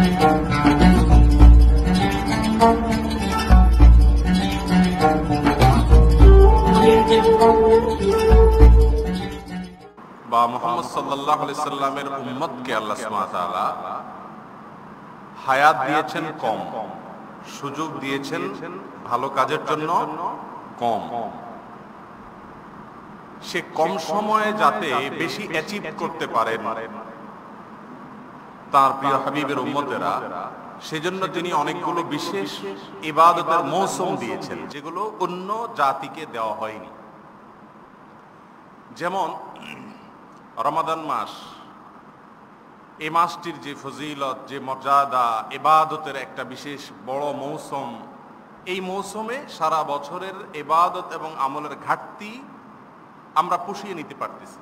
বা মুহাম্মদ সাল্লাল্লাহু আলাইহি সাল্লামের উম্মতকে আল্লাহ সুবহানাহু ওয়া তাআলা হায়াত দিয়েছেন কম, সুযোগ দিয়েছেন ভালো কাজের জন্য কম। সে কম সময়ে যাতে বেশি অ্যাচিভ করতে পারেন তার প্রিয় হাবিবের উম্মতেরা, সেজন্য তিনি অনেকগুলো বিশেষ ইবাদতের মৌসুম দিয়েছেন যেগুলো অন্য জাতিকে দেওয়া হয়নি। যেমন রমাদান মাস, এই মাসটির যে ফজিলত, যে মর্যাদা, ইবাদতের একটা বিশেষ বড় মৌসুম, এই মৌসুমে সারা বছরের ইবাদত এবং আমলের ঘাটতি আমরা পুষিয়ে নিতে পারতেছি।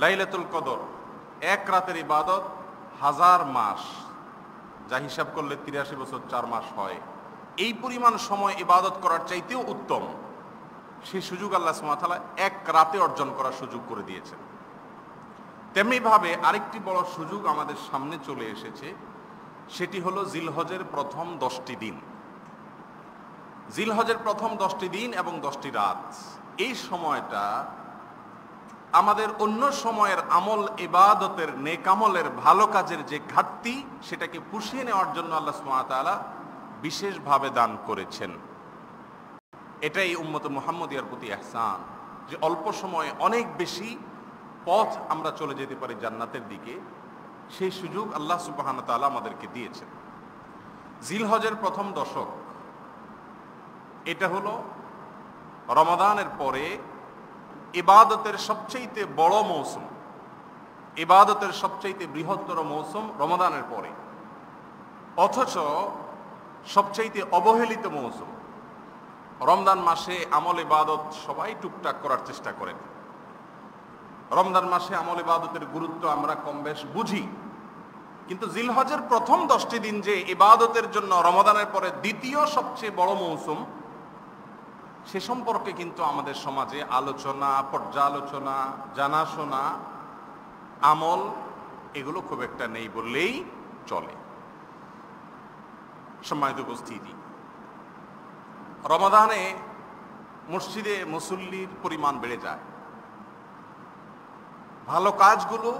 লাইলাতুল কদর, এক রাতের ইবাদত 1000 মাস, যা হিসাব করলে 83 বছর 4 মাস হয়। এই পরিমাণ সময় ইবাদত করার চাইতেও উত্তম সেই সুযোগ আল্লাহ সুবহানাহু ওয়া তাআলা এক রাতে অর্জন করার সুযোগ করে দিয়েছেন। তেমনি ভাবে আরেকটি বড় সুযোগ আমাদের সামনে চলে এসেছে, সেটি হলো জিলহজের প্রথম 10টি দিন। জিলহজের প্রথম 10টি দিন এবং 10টি রাত, এই সময়টা আমাদের অন্য সময়ের আমল ইবাদতের, নেক আমলের, ভালো কাজের যে ঘাটতি সেটাকে পুষিয়ে নেওয়ার জন্য আল্লাহ সুবহানাহু ওয়া তাআলা বিশেষভাবে দান করেছেন। এটাই উম্মতে মুহাম্মদিয়ার প্রতি ইহসান, যে অল্প সময়ে অনেক বেশি পথ আমরা চলে যেতে পারি জান্নাতের দিকে, সেই সুযোগ আল্লাহ সুবহানাহু ওয়া তাআলা আমাদেরকে দিয়েছেন। জিলহজের প্রথম দশক, এটা হলো রমাদানের পরে ইবাদতের সবচেয়ে বড় মৌসুম, ইবাদতের সবচেয়ে বৃহত্তর মৌসুম রমাদানের পরে, অথচ সবচেয়ে অবহেলিত মৌসুম। রমজান মাসে আমল ইবাদত সবাই টুকটাক করার চেষ্টা করেন। রমজান মাসে আমল ইবাদতের গুরুত্ব আমরা কম বেশ বুঝি, কিন্তু জিলহজের প্রথম 10টি দিন যে ইবাদতের জন্য রমাদানের পরে দ্বিতীয় সবচেয়ে বড় মৌসুম, সে সম্পর্কে কিন্তু আমাদের সমাজে আলোচনা, পর্যালোচনা, জানাশোনা, আমল এগুলো খুব একটা নেই বললেই চলে। সম্মানিত উপস্থিতি, রমাদানে মসজিদে মুসল্লির পরিমাণ বেড়ে যায়, ভালো কাজগুলো,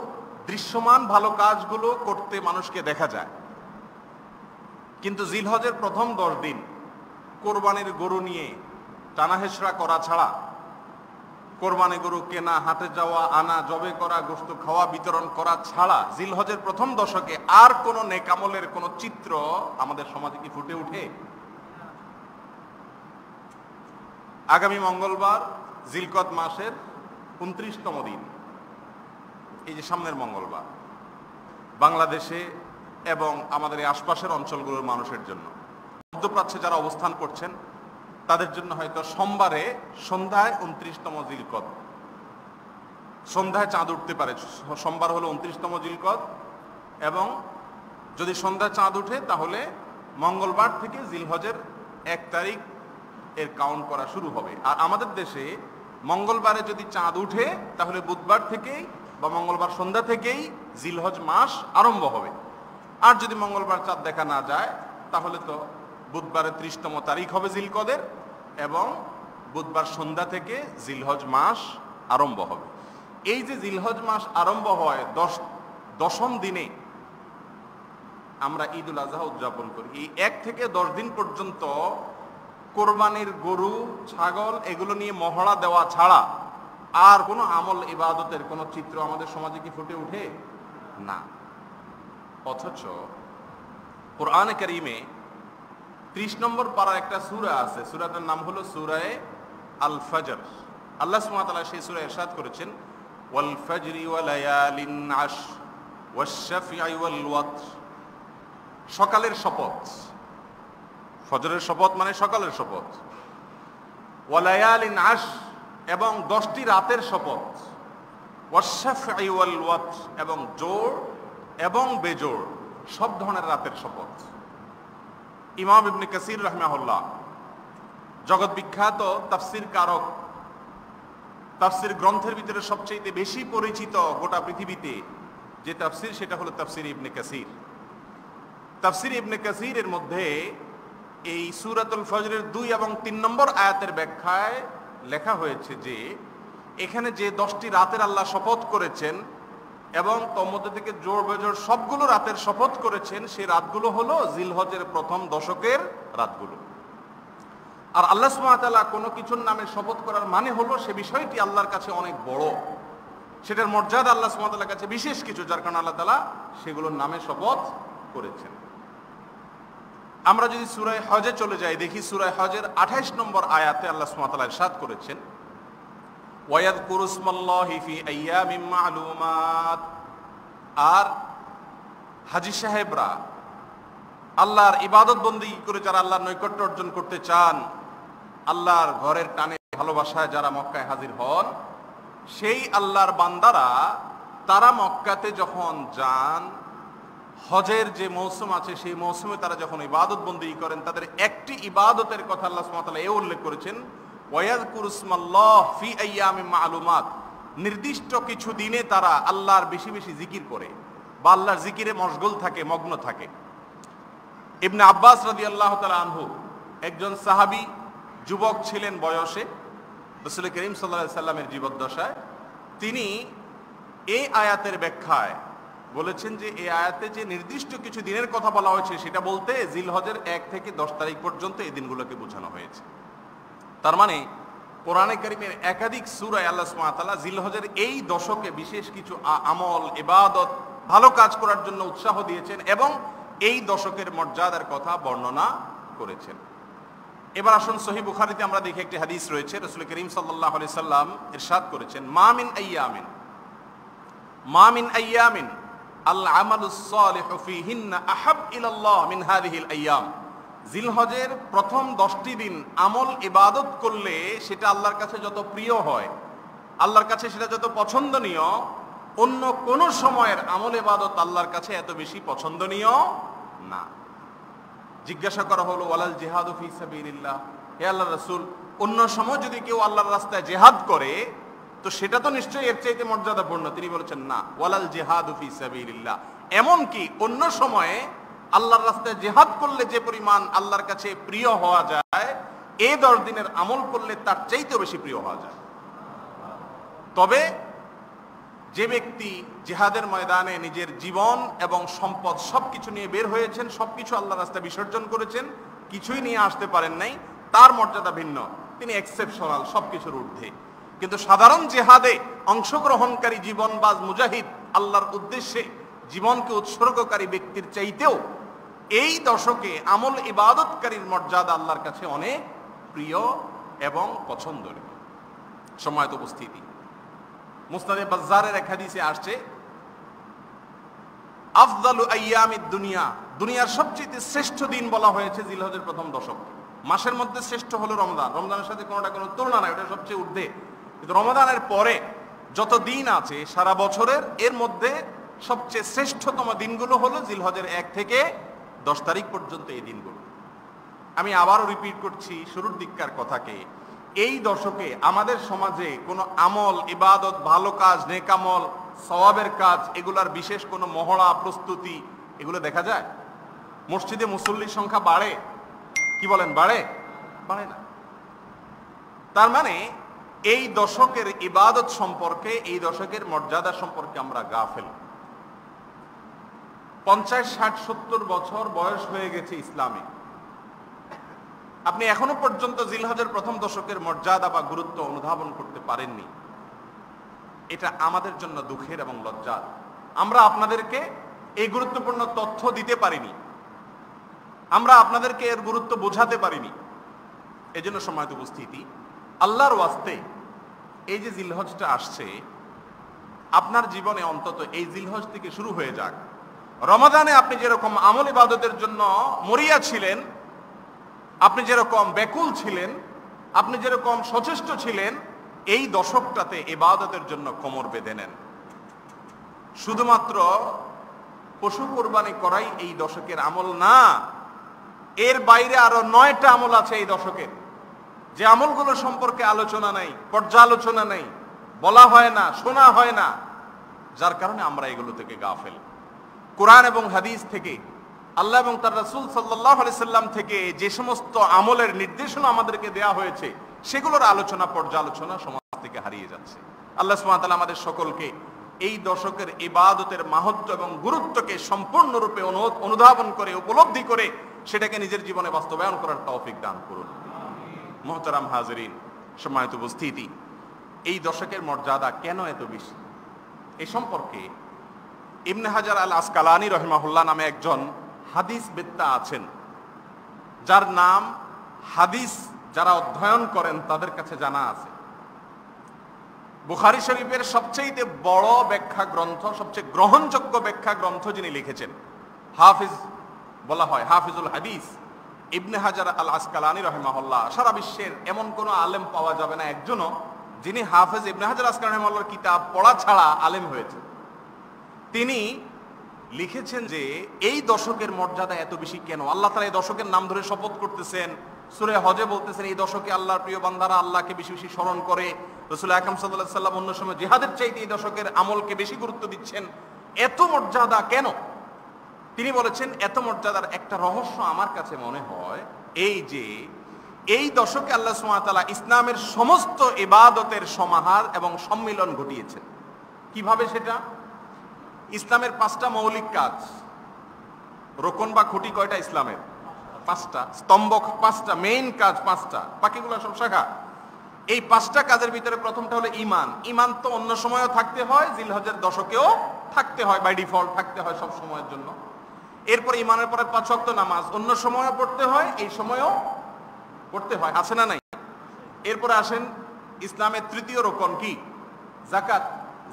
দৃশ্যমান ভালো কাজগুলো করতে মানুষকে দেখা যায়। কিন্তু জিলহজের প্রথম 10 দিন কোরবানির গরু নিয়ে টানাহেসড়া করা ছাড়া, কোরবানি গরু কেনা, হাটে যাওয়া, আনা, জবে করা, গোশত খাওয়া, বিতরণ করা ছাড়া জিলহজের প্রথম দশকে আর কোনো নেক আমলের কোনো চিত্র আমাদের সমাজে কি ফুটে ওঠে? আগামী মঙ্গলবার জিলকদ মাসের 29তম দিন, এই যে সামনের মঙ্গলবার, বাংলাদেশে এবং আমাদের এই আশপাশের অঞ্চলগুলোর মানুষের জন্য, মধ্যপ্রাচ্যে যারা অবস্থান করছেন তাদের জন্য হয়তো সোমবারে সন্ধ্যায় 29তম জিলকদ, সন্ধ্যায় চাঁদ উঠতে পারে। সোমবার হলো 29তম জিলকদ, এবং যদি সন্ধ্যায় চাঁদ উঠে তাহলে মঙ্গলবার থেকে জিলহজের 1 তারিখ এর কাউন্ট করা শুরু হবে। আর আমাদের দেশে মঙ্গলবারে যদি চাঁদ উঠে তাহলে বুধবার থেকেই বা মঙ্গলবার সন্ধ্যা থেকেই জিলহজ মাস আরম্ভ হবে। আর যদি মঙ্গলবার চাঁদ দেখা না যায় তাহলে তো বুধবারে 30তম তারিখ হবে জিলকদের, এবং বুধবার সন্ধ্যা থেকে জিলহজ মাস আরম্ভ হবে। এই যে জিলহজ মাস আরম্ভ হয় 10ম দিনে আমরা ঈদুল আজহা উদযাপন করি। এই 1 থেকে 10 দিন পর্যন্ত কোরবানির গরু, ছাগল এগুলো নিয়ে মহড়া দেওয়া ছাড়া আর কোনো আমল ইবাদতের কোনো চিত্র আমাদের সমাজে কি ফুটে ওঠে? না। অথচ কোরআনে কারীমে 30 নম্বর পারার একটা সূরা আছে, সূরাটার নাম হলো সূরায়ে আল ফজর। আল্লাহ সুবহানাহু ওয়া তাআলা সেই সূরায় ইরশাদ করেছেন, ওয়াল ফজরি ওয়া লায়ালিন আশর ওয়াশ শাফঈ ওয়াল ওয়াতর, সকালের শপথ, ফজরের শপথ মানে সকালের শপথ, ওয়া লায়ালিন আশর এবং 10টি রাতের শপথ, ওয়াশ শাফঈ ওয়াল ওয়াতর এবং জোড় এবং বেজোড় সব ধরনের রাতের শপথ। ইমাম ইবনে কাসির রাহিমাহুল্লাহ, জগৎ বিখ্যাত তাফসীর কারক, তাফসীর গ্রন্থের ভিতরে সবচেয়ে বেশি পরিচিত গোটা পৃথিবীতে, যে তাফসির সেটা হলো তাফসির ইবনে কাসির। তাফসির ইবনে কাসিরের মধ্যে এই সূরাতুল ফজরের 2 এবং 3 নম্বর আয়াতের ব্যাখ্যায় লেখা হয়েছে যে এখানে যে 10টি রাতের আল্লাহ শপথ করেছেন এবং তোর মধ্যে থেকে জোর বেজোর সবগুলো রাতের শপথ করেছেন, সেই রাতগুলো হলো জিলহজের প্রথম দশকের রাতগুলো। আর আল্লাহ সুবহানাহু ওয়া তাআলা কোনো কিছুর নামে শপথ করার মানে হলো সে বিষয়টি আল্লাহর কাছে অনেক বড়, সেটার মর্যাদা আল্লাহ সুবহানাহু ওয়া তাআলার কাছে বিশেষ কিছু, যার কারণে আল্লাহ তাআলা সেগুলোর নামে শপথ করেছেন। আমরা যদি সূরা হজে চলে যাই, দেখি সূরা হজের 28 নম্বর আয়াতে আল্লাহ সুবহানাহু ওয়া তাআলা ইরশাদ করেছেন, ওয়ায়াযকুরু ইসমাল্লাহি ফি আইয়ামিন মা'লুমাত। আর হাজী সাহেবরা আল্লাহর ইবাদত বন্দেগী করে যারা আল্লাহর নৈকট্য অর্জন করতে চান, আল্লাহর ঘরের টানে ভালোবাসায় যারা মক্কায় হাজির হন, সেই আল্লাহর বান্দারা তারা মক্কাতে যখন যান, হজের যে মৌসুম আছে সেই মৌসুমে তারা যখন ইবাদত বন্দেগী করেন, তাদের একটি ইবাদতের কথা আল্লাহ সুবহানাহু ওয়া তাআলা এও উল্লেখ করেছেন, ওয়ায়াযকুরু ইসমাল্লাহ ফি আইয়ামিন মা'লুমাত। নির্দিষ্ট কিছু দিনে তারা আল্লাহর বেশি বেশি জিকির করে বা আল্লাহর জিকিরে মশগুল থাকে, মগ্ন থাকে। ইবনে আব্বাস রাদিয়াল্লাহু তাআলা আনহু একজন সাহাবী, যুবক ছিলেন বয়সে, রাসূল করিম সাল্লাল্লাহু আলাইহি সাল্লামের জীবদ্দশায়। তিনি এই আয়াতের ব্যাখ্যায় বলেছেন যে এই আয়াতে যে নির্দিষ্ট কিছু দিনের কথা বলা হয়েছে সেটা বলতে জিলহজের 1 থেকে 10 তারিখ পর্যন্ত এই দিনগুলোকে বোঝানো হয়েছে। তার মানে কোরআনে কারীমের একাধিক সূরায় আল্লাহ সুবহানাহু ওয়া তাআলা জিলহজের এই দশকে বিশেষ কিছু আমল, ইবাদত, ভালো কাজ করার জন্য উৎসাহ দিয়েছেন এবং এই দশকের মর্যাদার কথা বর্ণনা করেছেন। এবার আসুন সহিহ বুখারীতে আমরা দেখি একটি হাদিস রয়েছে, রাসূল করিম সাল্লাল্লাহু আলাইহি সাল্লাম ইরশাদ করেছেন, মা মিন আইয়ামিন আল আমালুস সালিহু ফীহিন্না আহাব ইলাল্লাহ মিন হাযিহিল আইয়াম। জিলহজের প্রথম 10টি দিন আমল ইবাদত করলে সেটা আল্লাহর কাছে যত প্রিয় হয়, আল্লাহর কাছে সেটা যত পছন্দনীয়, অন্য কোন সময়ের আমল ইবাদত আল্লাহর কাছে এত বেশি পছন্দনীয় না। জিজ্ঞাসা করা হলো, ওয়ালাল জিহাদু ফি সাবিলিল্লাহ, হে আল্লাহর রাসূল, অন্য সময় যদি কেউ আল্লাহর রাস্তায় জিহাদ করে তো সেটা তো নিশ্চয়ই এর চাইতে মর্যাদাপূর্ণ। তিনি বলেছেন, না, ওয়ালাল জিহাদু ফি সাবিলিল্লাহ, এমন কি অন্য সময়ে আল্লাহর রাস্তায় জিহাদ করলে যে পরিমাণ আল্লাহর কাছে প্রিয় হওয়া যায়, এই 10 দিনের আমল করলে তার চাইতেও বেশি প্রিয় হওয়া যায়। তবে যে ব্যক্তি জিহাদের ময়দানে নিজের জীবন এবং সম্পদ সবকিছু নিয়ে বের হয়েছেন, সবকিছু আল্লাহর রাস্তায় বিসর্জন করেছেন, কিছুই নিয়ে আসতে পারেন নাই, তার মর্যাদা ভিন্ন, তিনি এক্সেপশনাল, সবকিছুর ঊর্ধ্বে। কিন্তু সাধারণ জিহাদে অংশগ্রহণকারী জীবনবাজ মুজাহিদ, আল্লাহর উদ্দেশ্যে জীবনকে উৎসর্গকারী ব্যক্তির চাইতেও এই দশকে আমল ইবাদতকারীর মর্যাদা আল্লাহর কাছে অনেক প্রিয় এবং পছন্দনীয়। সম্মানিত উপস্থিতি, মুসনাদে বাজ্জারের এক হাদিসে আসছে, আফদালু আইয়ামিদ দুনিয়া, দুনিয়ার সবচেয়ে শ্রেষ্ঠ দিন বলা হয়েছে জিলহজের প্রথম দশক। মাসের মধ্যে শ্রেষ্ঠ হলো রমজান, রমজানের সাথে কোনো তুলনা নাই, ওটা সবচেয়ে ঊর্ধ্বে। কিন্তু রমজানের পরে যত দিন আছে সারা বছরের, এর মধ্যে সবচেয়ে শ্রেষ্ঠতম দিনগুলো হলো জিলহজের 1 থেকে 10 তারিখ পর্যন্ত এই দিনগুলো। আমি আবারও রিপিট করছি শুরুর দিককার কথাকে, এই দশকে আমাদের সমাজে কোনো আমল, ইবাদত, ভালো কাজ, নেক আমল, সওয়াবের কাজ, এগুলার বিশেষ কোনো মহড়া, প্রস্তুতি এগুলো দেখা যায়? মসজিদে মুসল্লির সংখ্যা বাড়ে? কি বলেন, বাড়ে? বাড়ে না। তার মানে এই দশকের ইবাদত সম্পর্কে, এই দশকের মর্যাদা সম্পর্কে আমরা গাফেল। 50, 60, 70 বছর বয়স হয়ে গেছে ইসলামে, আপনি এখনো পর্যন্ত জিলহজের প্রথম দশকের মর্যাদা বা গুরুত্ব অনুধাবন করতে পারেননি। এটা আমাদের জন্য দুঃখের এবং লজ্জার। আমরা আপনাদেরকে এই গুরুত্বপূর্ণ তথ্য দিতে পারিনি, আমরা আপনাদেরকে এর গুরুত্ব বোঝাতে পারিনি। এজন্য সম্মানিত উপস্থিতি, আল্লাহর ওয়াস্তে এই যে জিলহজটা আসছে, আপনার জীবনে অন্তত এই জিলহজ থেকে শুরু হয়ে যাক। রমাদানে আপনি যেরকম আমল ইবাদতের জন্য মরিয়া ছিলেন, আপনি যেরকম ব্যাকুল ছিলেন, আপনি যেরকম সচেষ্ট ছিলেন, এই দশকটাতে ইবাদতের জন্য কোমর বেঁধে নেন। শুধুমাত্র পশু কোরবানি করাই এই দশকের আমল না, এর বাইরে আরো 9টা আমল আছে এই দশকের, যে আমলগুলো সম্পর্কে আলোচনা নাই, পর্যালোচনা নেই, বলা হয় না, শোনা হয় না। যার কারণে আমরা এগুলো থেকে গাফেল। কোরআন এবং হাদিস থেকে, আল্লাহ এবং তার রাসূল সাল্লাল্লাহু আলাইহি সাল্লাম থেকে যে সমস্ত আমলের নির্দেশনা আমাদেরকে দেয়া হয়েছে সেগুলোর আলোচনা পর্যালোচনা সমাজ থেকে হারিয়ে যাচ্ছে। আল্লাহ সুবহানাহু ওয়া তাআলা আমাদের সকলকে এই দশকের ইবাদতের মাহাত্ম্য এবং গুরুত্বকে সম্পূর্ণরূপে অনুধাবন করে, উপলব্ধি করে সেটাকে নিজের জীবনে বাস্তবায়ন করার তৌফিক দান করুন। মুহতারাম হাজিরিন, সম্মানিত উপস্থিতি, এই দশকের মর্যাদা কেন এত বেশি এই সম্পর্কে ইবনে হাজার আল আসকালানী রাহিমাহুল্লাহ নামে একজন হাদিস বেত্তা আছেন, যার নাম হাদিস যারা অধ্যয়ন করেন তাদের কাছে জানা আছে। বুখারী শরীফের সবচেয়ে বড় ব্যাখ্যা গ্রন্থ, সবচেয়ে গ্রহণযোগ্য ব্যাখ্যা গ্রন্থ যিনি লিখেছেন, হাফিজ বলা হয়, হাফিজুল হাদিস ইবনে হাজার আল আসকালানী রাহিমাহুল্লাহ। সারা বিশ্বের এমন কোন আলেম পাওয়া যাবে না একজনও যিনি হাফিজ ইবনে হাজার আসকালানী রাহিমাহুল্লাহর কিতাব পড়া ছাড়া আলেম হয়েছে। তিনি লিখেছেন যে এই দশকের মর্যাদা এত বেশি কেন। আল্লাহ তাআলা এই দশকের নাম ধরে শপথ করতেছেন, সূরা হজে বলতেছেন এই দশকে আল্লাহর প্রিয় বান্দারা আল্লাহকে বেশি বেশি স্মরণ করে। রাসূল আকরাম সাল্লাল্লাহু আলাইহি ওয়াসাল্লাম অন্য সময় জিহাদের চাইতে এই দশকের আমলকে বেশি গুরুত্ব দিচ্ছেন। এত মর্যাদা কেন? তিনি বলেছেন এত মর্যাদার একটা রহস্য আমার কাছে মনে হয় এই যে এই দশকে আল্লাহ সুবহানাহু ওয়া তাআলা ইসলামের সমস্ত ইবাদতের সমাহার এবং সম্মিলন ঘটিয়েছেন। কিভাবে সেটা? ইসলামের 5টা মৌলিক কাজ, রোকন বা খুঁটি কয়টা ইসলামের? 5টা। স্তম্ভ 5টা, মেইন কাজ 5টা, বাকিগুলো সব শাখা। এই 5টা কাজের ভিতরে প্রথমটা হলো ঈমান। ঈমান তো অন্য সময়ও থাকতে হয়, জিলহজের দশকেও থাকতে হয়, বাই ডিফল্ট থাকতে হয় সব সময়ের জন্য। এরপর ঈমানের পরে 5 ওয়াক্ত নামাজ, অন্য সময়ও পড়তে হয়, এই সময়ও পড়তে হয়, আছে না নাই? এরপরে আসেন ইসলামের 3য় রোকন কি? যাকাত।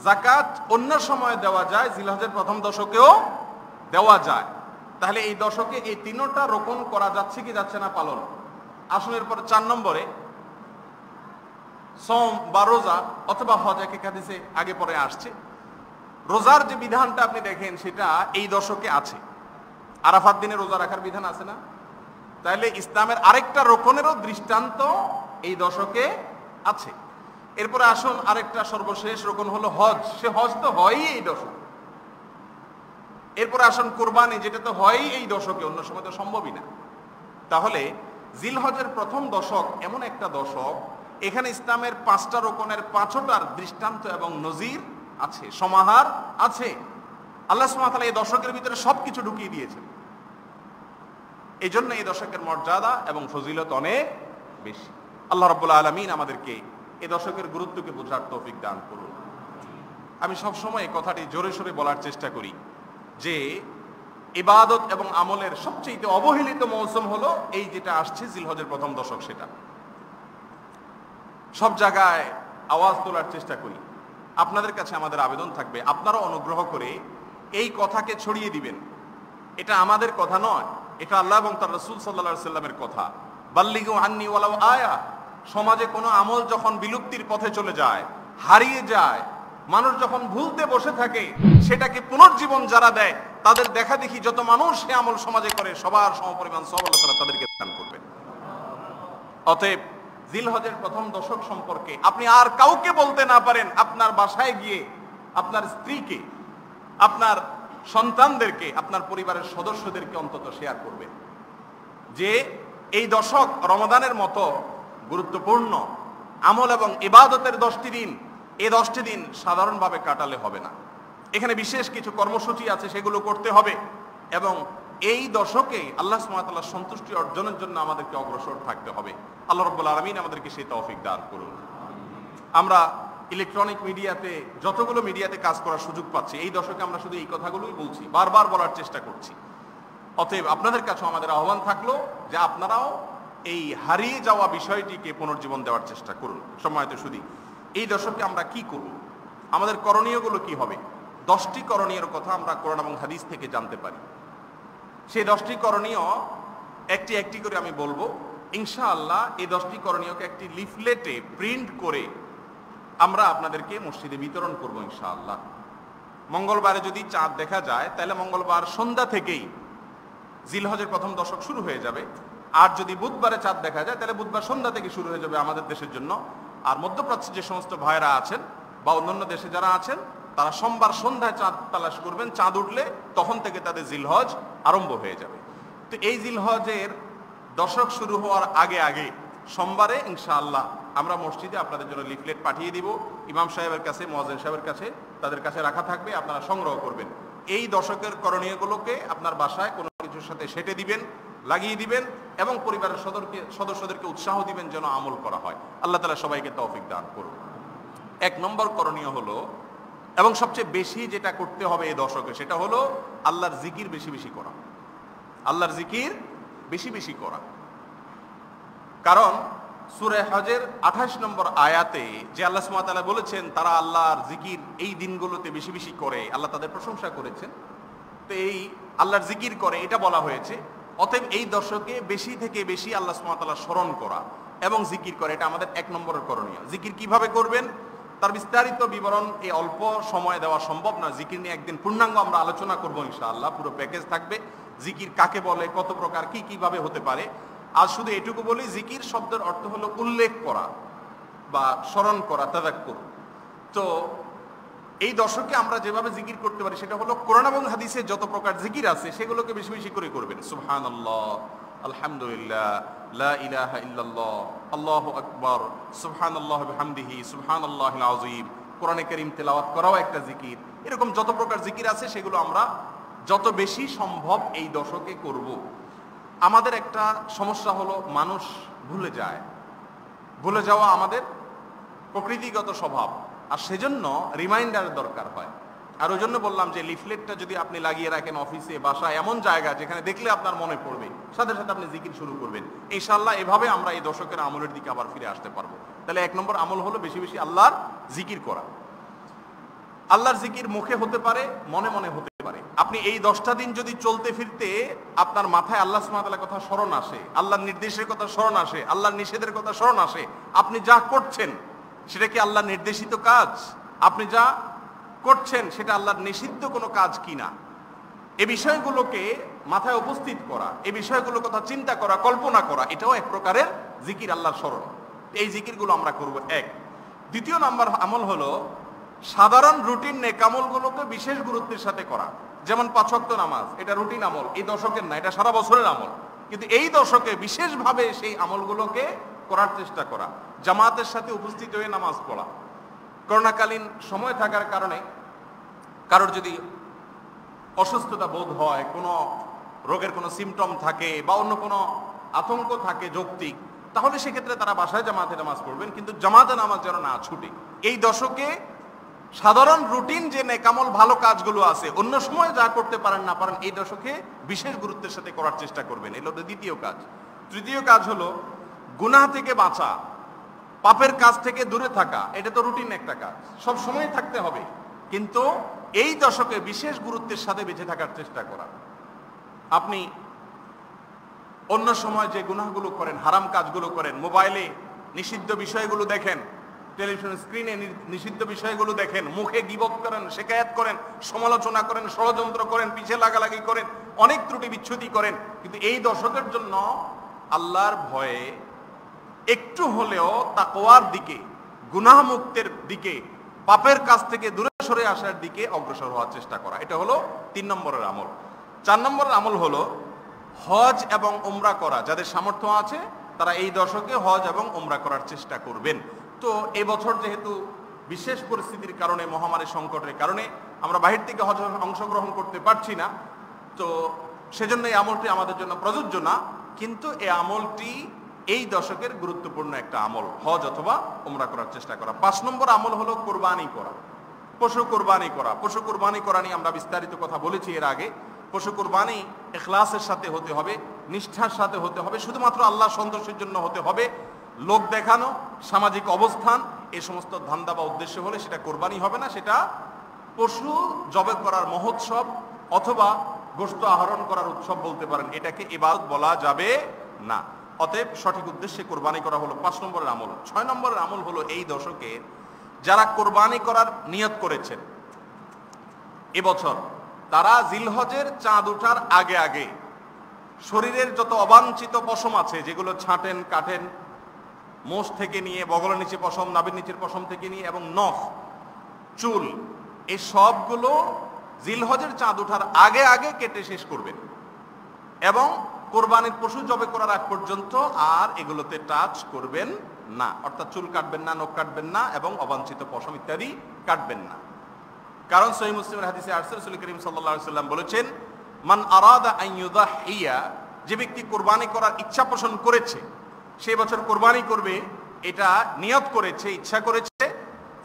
যাকাত অন্য সময় দেওয়া যায়, জিলহজের প্রথম দশকেও দেওয়া যায়। তাহলে এই দশকে এই 3টা রোকন করা যাচ্ছে কি যাচ্ছে না পালন? আসুন এরপর 4 নম্বরে সওম বা রোজা অথবা হজ, এক হাদিসে আগে পরে আসছে। রোজার যে বিধানটা আপনি দেখেন সেটা এই দশকে আছে। আরাফাত দিনে রোজা রাখার বিধান আছে না? তাহলে ইসলামের আরেকটা রোকনেরও দৃষ্টান্ত এই দশকে আছে। এরপরে আসুন আরেকটা সর্বশেষ রোকন হলো হজ। সে হজ তো হয়ই এই দশকে। এরপরে আসুন কুরবানি, যেটা তো হয়ই এই দশকে, অন্য সময় তো সম্ভবই না। তাহলে জিলহজের প্রথম দশক এমন একটা দশক, এখানে ইসলামের 5টা রোকনের 5টার দৃষ্টান্ত এবং নজির আছে, সমাহার আছে। আল্লাহ সুবহানাহু ওয়া তাআলা এই দশকের ভিতরে সবকিছু ঢুকিয়ে দিয়েছেন। এই জন্য এই দশকের মর্যাদা এবং ফজিলত অনেক বেশি। আল্লাহ রাব্বুল আলামিন আমাদেরকে এই দশকের গুরুত্বকে বোঝার তৌফিক দান করুন। আমি সবসময় এই কথাটি জোরে সোরে বলার চেষ্টা করি যে ইবাদত এবং আমলের সবচেয়ে অবহেলিত মৌসুম হলো এই যেটা আসছে জিলহজের প্রথম দশক। সেটা সব জায়গায় আওয়াজ তোলার চেষ্টা করি। আপনাদের কাছে আমাদের আবেদন থাকবে, আপনারা অনুগ্রহ করে এই কথাকে ছড়িয়ে দিবেন। এটা আমাদের কথা নয়, এটা আল্লাহ এবং তার রাসূল সাল্লাল্লাহু আলাইহি সাল্লামের কথা। বাল্লিগু আন্নি ওয়ালাউ আয়া। সমাজে কোনো আমল যখন বিলুপ্তির পথে চলে যায়, হারিয়ে যায়, মানুষ যখন ভুলতে বসে থাকে, সেটাকে পুনর্জীবন যারা দেয় তাদের দেখা দেখি যত মানুষ সে আমল সমাজে করে সবার সমপরিমাণ সওয়াব আল্লাহ তাআলা তাদেরকে দান করবেন। অতএব জিলহজের প্রথম দশক সম্পর্কে আপনি আর কাউকে বলতে না পারেন, আপনার বাসায় গিয়ে আপনার স্ত্রীকে, আপনার সন্তানদেরকে, আপনার পরিবারের সদস্যদেরকে অন্তত শেয়ার করবেন যে এই দশক রমাদানের মতো গুরুত্বপূর্ণ আমল এবং ইবাদতের 10টি দিন, এই 10টি দিন সাধারণভাবে কাটালে হবে না। এখানে বিশেষ কিছু কর্মসূচি আছে, সেগুলো করতে হবে এবং এই দশকে আল্লাহ সুবহানাহু ওয়া তাআলার সন্তুষ্টি অর্জনের জন্য আমাদেরকে অগ্রসর থাকতে হবে। আল্লাহ রাব্বুল আলামিন আমাদেরকে সেই তৌফিক দান করুন। আমরা ইলেকট্রনিক মিডিয়াতে, যতগুলো মিডিয়াতে কাজ করার সুযোগ পাচ্ছি, এই দশকে আমরা শুধু এই কথাগুলোই বলছি, বারবার বলার চেষ্টা করছি। অতএব আপনাদের কাছে আমাদের আহ্বান থাকলো যে আপনারাও এই হারিয়ে যাওয়া বিষয়টিকে পুনর্জীবন দেওয়ার চেষ্টা করুন। সম্মানিত সুধী, এই দশকে আমরা কি করব, আমাদের করণীয়গুলো কি হবে? 10টি করণীয়ের কথা আমরা কোরআন এবং হাদিস থেকে জানতে পারি। সেই 10টি করণীয় একটি একটি করে আমি বলবো ইনশাআল্লাহ। এই 10টি করণীয়কে একটি লিফলেটে প্রিন্ট করে আমরা আপনাদেরকে মসজিদে বিতরণ করব ইনশাআল্লাহ। মঙ্গলবারে যদি চাঁদ দেখা যায় তাহলে মঙ্গলবার সন্ধ্যা থেকেই জিলহজের প্রথম দশক শুরু হয়ে যাবে। আর যদি বুধবারে চাঁদ দেখা যায় তাহলে বুধবার সন্ধ্যা থেকে শুরু হয়ে যাবে আমাদের দেশের জন্য। আর মধ্যপ্রাচ্যে যে সমস্ত ভাইরা আছেন বা অন্যান্য দেশে যারা আছেন তারা সোমবার সন্ধ্যায় চাঁদ তালাশ করবেন, চাঁদ উঠলে তখন থেকে তাদের জিলহজ আরম্ভ হয়ে যাবে। তো এই জিলহজের দশক শুরু হওয়ার আগে আগে সোমবারে ইনশাআল্লাহ আমরা মসজিদে আপনাদের জন্য লিফলেট পাঠিয়ে দিব, ইমাম সাহেবের কাছে, মুয়াজ্জিন সাহেবের কাছে, তাদের কাছে রাখা থাকবে, আপনারা সংগ্রহ করবেন। এই দশকের করণীয়গুলোকে আপনার বাসায় কোনো কিছুর সাথে সেটে দিবেন, লাগিয়ে দিবেন এবং পরিবারের সদস্যদেরকে উৎসাহ দিবেন যেন আমল করা হয়। আল্লাহ তাআলা সবাইকে তৌফিক দান করুন। 1 নম্বর করণীয় হলো, এবং সবচেয়ে বেশি যেটা করতে হবে এই দশকে, সেটা হলো আল্লাহর জিকির বেশি বেশি করা। আল্লাহর জিকির বেশি বেশি করা। কারণ সূরা হজের 28 নম্বর আয়াতে যে আল্লাহ সুবহানাহু ওয়া তাআলা বলেছেন তারা আল্লাহর জিকির এই দিনগুলোতে বেশি বেশি করে, আল্লাহ তাদের প্রশংসা করেছেন। তো এই আল্লাহর জিকির করে এটা বলা হয়েছে। অতএব এই দশকে বেশি থেকে বেশি আল্লাহ সুবহানাহু ওয়া তাআলা স্মরণ করা এবং জিকির করে, এটা আমাদের 1 নম্বরের করণীয়। জিকির কিভাবে করবেন তার বিস্তারিত বিবরণ এই অল্প সময় দেওয়া সম্ভব না। জিকির নিয়ে একদিন পূর্ণাঙ্গ আমরা আলোচনা করব ইনশাআল্লাহ, পুরো প্যাকেজ থাকবে। জিকির কাকে বলে, কত প্রকার, কি কিভাবে হতে পারে। আজ শুধু এটুকু বলি, জিকির শব্দের অর্থ হলো উল্লেখ করা বা স্মরণ করা, তাযাক্কুর। তো এই দশকে আমরা যেভাবে জিকির করতে পারি সেটা হলো কোরআন এবং হাদিসে যত প্রকার জিকির আছে সেগুলোকে বেশি বেশি করে করবেন। সুবহানাল্লাহ, আলহামদুলিল্লাহ, লা ইলাহা ইল্লাল্লাহ, আল্লাহু আকবার, সুবহানাল্লাহ বিহামদিহি, সুবহানাল্লাহিল আযীম। কোরআনে কারীম তেলাওয়াত করাও একটা জিকির। এরকম যত প্রকার জিকির আছে সেগুলো আমরা যত বেশি সম্ভব এই দশকে করব। আমাদের একটা সমস্যা হলো মানুষ ভুলে যায়। ভুলে যাওয়া আমাদের প্রকৃতিগত স্বভাব, আর সেজন্য রিমাইন্ডারের দরকার হয়। আর ওই জন্য বললাম যে লিফলেটটা যদি আপনি লাগিয়ে রাখেন অফিসে, বাসায়, এমন জায়গা যেখানে দেখলে আপনার মনে পড়বে, সাথে সাথে আপনি জিকির শুরু করবেন। ইনশাআল্লাহ এভাবে আমরা এই দশকের আমলের দিকে আবার ফিরে আসতে পারবো। তাহলে 1 নম্বর আমল হলো বেশি বেশি আল্লাহর জিকির করা। আল্লাহর জিকির মুখে হতে পারে, মনে মনে হতে পারে। আপনি এই 10টা দিন যদি চলতে ফিরতে আপনার মাথায় আল্লাহ সুবহানাহু ওয়া তাআলার কথা স্মরণ আসে, আল্লাহর নির্দেশের কথা স্মরণ আসে, আল্লাহর নিষেধের কথা স্মরণ আসে, আপনি যা করছেন সেটা কি আল্লাহ নির্দেশিত কাজ? আপনি যা করছেন সেটা আল্লাহর নিষিদ্ধ কোনো কাজ কিনা? এই বিষয়গুলোকে মাথায় উপস্থিত করা, এই বিষয়গুলোর কথা চিন্তা করা, কল্পনা করা, এটাও এক প্রকারের জিকির, আল্লাহর স্মরণ। এই জিকিরগুলো আমরা করব 1। 2 নম্বর আমল হলো সাধারণ রুটিন নেকামলগুলোকে বিশেষ গুরুত্বের সাথে করা। যেমন 5 ওয়াক্ত নামাজ, এটা রুটিন আমল, এই দশকের না, এটা সারা বছরের আমল। কিন্তু এই দশকে বিশেষভাবে সেই আমলগুলোকে করার চেষ্টা করা। জামাতের সাথে উপস্থিত হয়ে নামাজ পড়া। করোনাকালীন সময় থাকার কারণে কারোর যদি অসুস্থতা বোধ হয়, কোনো রোগের কোনো সিমটম থাকে বা অন্য কোনো আতঙ্ক থাকে যৌক্তিক, তাহলে সেক্ষেত্রে তারা বাসায় জামাতে নামাজ পড়বেন, কিন্তু জামাতে নামাজ যেন না ছুটে। এই দশকে সাধারণ রুটিন যে নেকামল ভালো কাজগুলো আছে, অন্য সময় যা করতে পারেন না পারেন, এই দশকে বিশেষ গুরুত্বের সাথে করার চেষ্টা করবেন। এগুলো 2য় কাজ। 3য় কাজ হলো গুনাহ থেকে বাঁচা, পাপের কাজ থেকে দূরে থাকা। এটা তো রুটিন একটা কাজ, সব সময় থাকতে হবে, কিন্তু এই দশকে বিশেষ গুরুত্বের সাথে বেঁচে থাকার চেষ্টা করা। আপনি অন্য সময় যে গুনাহগুলো করেন, হারাম কাজগুলো করেন, মোবাইলে নিষিদ্ধ বিষয়গুলো দেখেন, টেলিভিশন স্ক্রিনে নিষিদ্ধ বিষয়গুলো দেখেন, মুখে গীবত করেন, শিকায়াত করেন, সমালোচনা করেন, ষড়যন্ত্র করেন, পিছে লাগালাগি করেন, অনেক ত্রুটি বিচ্ছুতি করেন, কিন্তু এই দশকের জন্য আল্লাহর ভয়ে একটু হলেও তাকওয়ার দিকে, গুনাহ মুক্তের দিকে, পাপের কাছ থেকে দূরে সরে আসার দিকে অগ্রসর হওয়ার চেষ্টা করা। এটা হলো 3 নম্বরের আমল। 4 নম্বরের আমল হলো হজ এবং উমরা করা। যাদের সামর্থ্য আছে তারা এই দশকে হজ এবং উমরা করার চেষ্টা করবেন। তো এবছর যেহেতু বিশেষ পরিস্থিতির কারণে, মহামারী সংকটের কারণে আমরা বাহির থেকে হজ অংশগ্রহণ করতে পারছি না, তো সেজন্য এই আমলটি আমাদের জন্য প্রযোজ্য না। কিন্তু এই আমলটি এই দশকের গুরুত্বপূর্ণ একটা আমল, হজ অথবা উমরা করার চেষ্টা করা। 5 নম্বর আমল হলো কোরবানি করা, পশু কোরবানি করা। পশু কোরবানি করা নিয়ে আমরা বিস্তারিত কথা বলেছি এর আগে। পশু কোরবানি ইখলাসের সাথে হতে হবে, নিষ্ঠার সাথে হতে হবে, শুধুমাত্র আল্লাহ সন্তোষের জন্য হতে হবে। লোক দেখানো, সামাজিক অবস্থান, এই সমস্ত ধান্দা বা উদ্দেশ্য হলে সেটা কোরবানি হবে না, সেটা পশু জবে করার মহোৎসব অথবা গোশত আহরণ করার উৎসব বলতে পারেন। এটাকে ইবাদত বলা যাবে না। অতএব সঠিক উদ্দেশ্যে কোরবানি করা হলো 5 নম্বরের আমল। 6 নম্বরের আমল হলো এই দশকে যারা কোরবানি করার নিয়ত করেছেন এবছর, তারা জিলহজের চাঁদ ওঠার আগে আগে শরীরের যত অবাঞ্ছিত পশম আছে, যেগুলো ছাঁটেন, কাটেন, মোষ থেকে নিয়ে, বগলের নিচে পশম, নাভির নিচের পশম থেকে নিয়ে, এবং নখ, চুল, এই সবগুলো জিলহজের চাঁদ ওঠার আগে আগে কেটে শেষ করবেন এবং কোরবানির পশু জবে করার আগ পর্যন্ত আর এগুলোতে টাচ করবেন না, অর্থাৎ চুল কাটবেন না, নখ কাটবেন না এবং অবাঞ্ছিত পশম ইত্যাদি কাটবেন না। কারণ সহিহ মুসলিমের হাদিসে আসছে রাসূল করিম সাল্লাল্লাহু আলাইহি সাল্লাম বলেছেন, মান আরাদা আন ইউযাহিয়া, যে ব্যক্তি কোরবানি করার ইচ্ছা পোষণ করেছে, সে বছর কোরবানি করবে, এটা নিয়ত করেছে, ইচ্ছা করেছে,